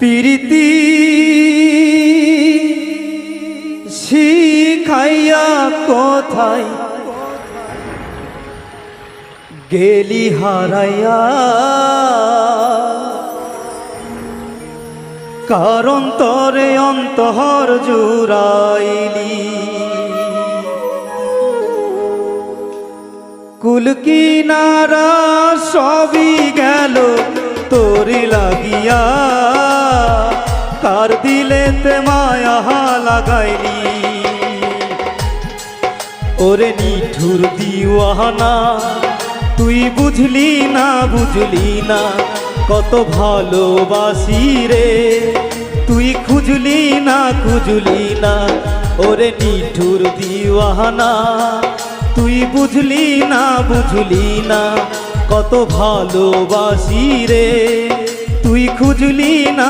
প্রীতি শিখাইয়া কোথায় গেলি হারাইয়া, কারণ তরে অন্তর জুড়াইলি। কুল কিনারা সবই গেল তোরি লাগিয়া, কার দিলেতে মায়া লাগাইলি। ওরে নিঠুর দিওয়ানা, তুই বুঝলি না বুঝলি না কত ভালোবাসি রে, তুই খুঁজলি না খুঁজলি না। ওরে নিঠুর দিওয়ানা, তুই বুঝলি না বুঝলি না কত ভালোবাসি রে, তুই খুঁজলি না।